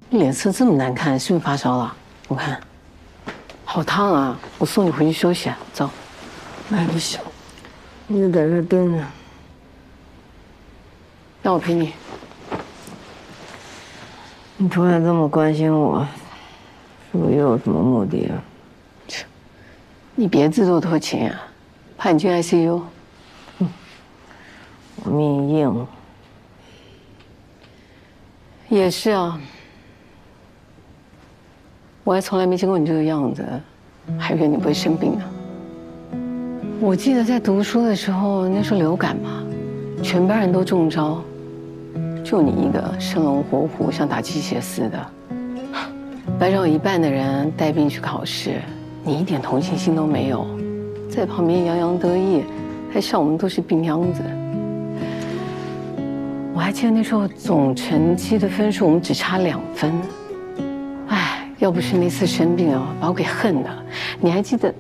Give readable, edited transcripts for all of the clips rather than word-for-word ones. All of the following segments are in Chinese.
你脸色这么难看，是不是发烧了？我看，好烫啊！我送你回去休息。走。哎，不行，你就在这蹲着。让我陪你。你突然这么关心我，是不是又有什么目的啊？切，你别自作多情啊，怕你进 ICU。我命硬。也是啊，我还从来没见过你这个样子，还以为你不会生病呢。我记得在读书的时候，那时候流感嘛，全班人都中招，就你一个生龙活虎，像打鸡血似的。班上有一半的人带病去考试，你一点同情心都没有，在旁边洋洋得意，还笑我们都是病秧子。我还记得那时候总成绩的分数，我们只差2分。哎，要不是那次生病啊，把我给恨的。你还记得？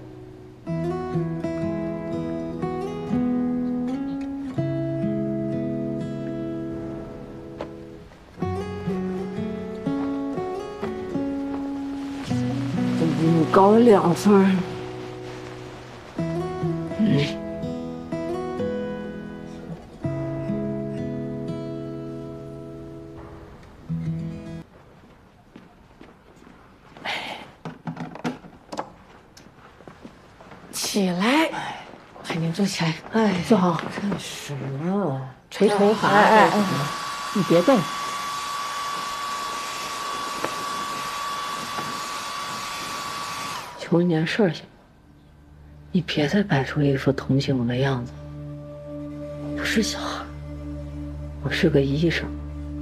我比你高了2分。起来，快点坐起来。哎，坐好。干什么？捶头发。你别动。求你件事行吗？你别再摆出一副同情我的样子。我不是小孩，我是个医生，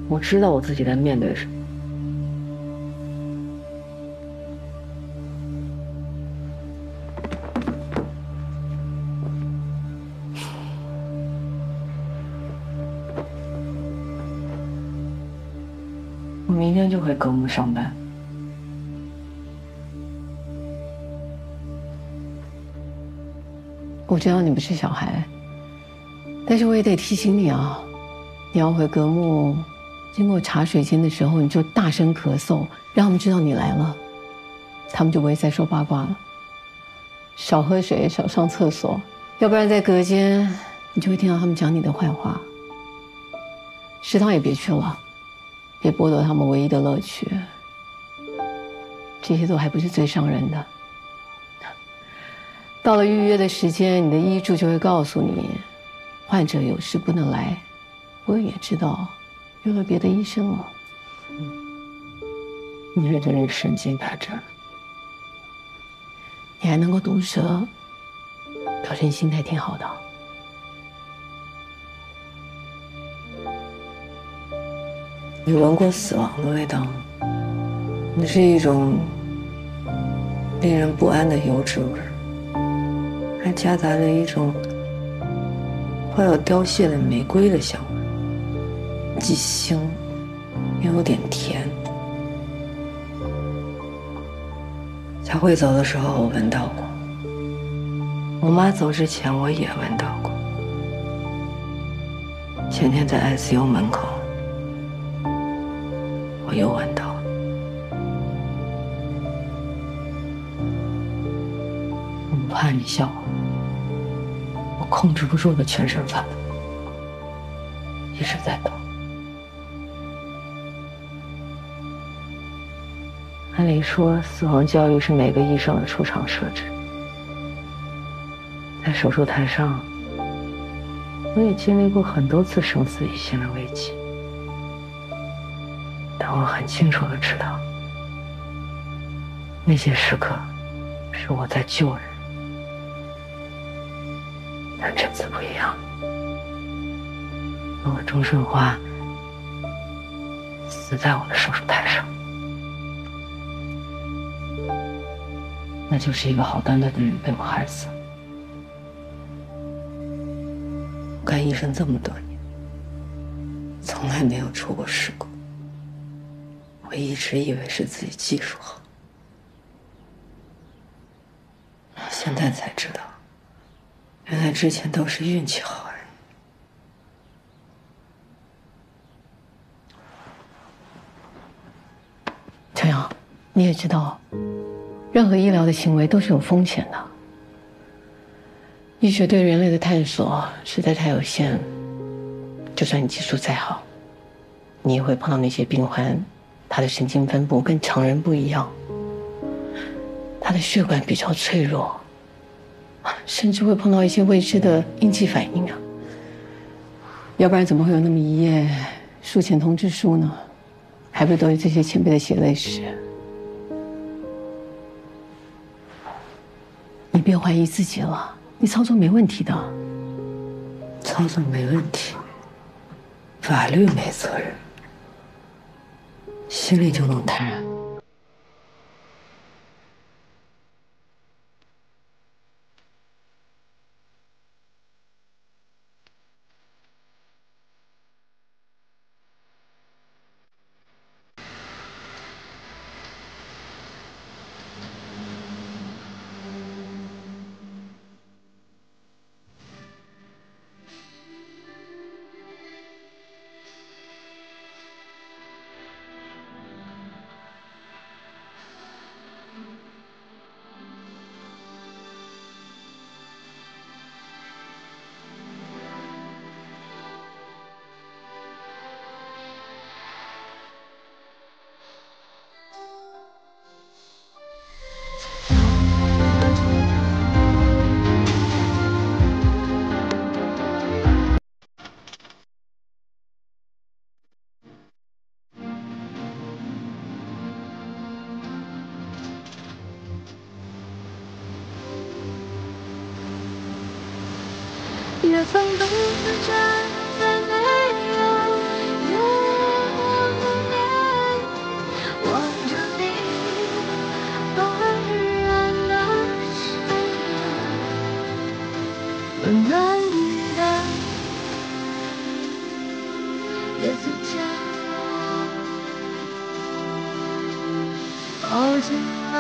我知道我自己在面对什么。我明天就回格木上班。我知道你不是小孩，但是我也得提醒你啊，你要回格木，经过茶水间的时候，你就大声咳嗽，让他们知道你来了，他们就不会再说八卦了。少喝水，少上厕所，要不然在隔间，你就会听到他们讲你的坏话。食堂也别去了，别剥夺他们唯一的乐趣。这些都还不是最伤人的。到了预约的时间，你的医嘱就会告诉你，患者有事不能来。我也知道，约了别的医生了。你这真是身经百战。你还能够毒舌，表示你心态挺好的。你闻过死亡的味道吗？那是一种令人不安的油脂味儿，还夹杂着一种快要凋谢的玫瑰的香味，既腥又有点甜。佳慧走的时候我闻到过，我妈走之前我也闻到过。前天在 ICU 门口，我又闻到了。我不怕你笑我，我控制不住的全身发抖，一直在抖。按理说，死亡教育是每个医生的出场设置。在手术台上，我也经历过很多次生死一线的危机，但我很清楚的知道，那些时刻是我在救人。但这次不一样，我钟顺花死在我的手术台上。那就是一个好端端的人被我害死。我干医生这么多年，从来没有出过事故。我一直以为是自己技术好，现在才知道，原来之前都是运气好而已。你也知道，任何医疗的行为都是有风险的。医学对人类的探索实在太有限，就算你技术再好，你也会碰到那些病患，他的神经分布跟常人不一样，他的血管比较脆弱，甚至会碰到一些未知的应激反应啊。要不然怎么会有那么一页术前通知书呢？还不都是这些前辈的血泪史？你别怀疑自己了，你操作没问题的。操作没问题，法律没责任，心里就能坦然。也放纵的站在没有月光的脸，望着你浑然的身影，温暖你的叶子间，抱紧了。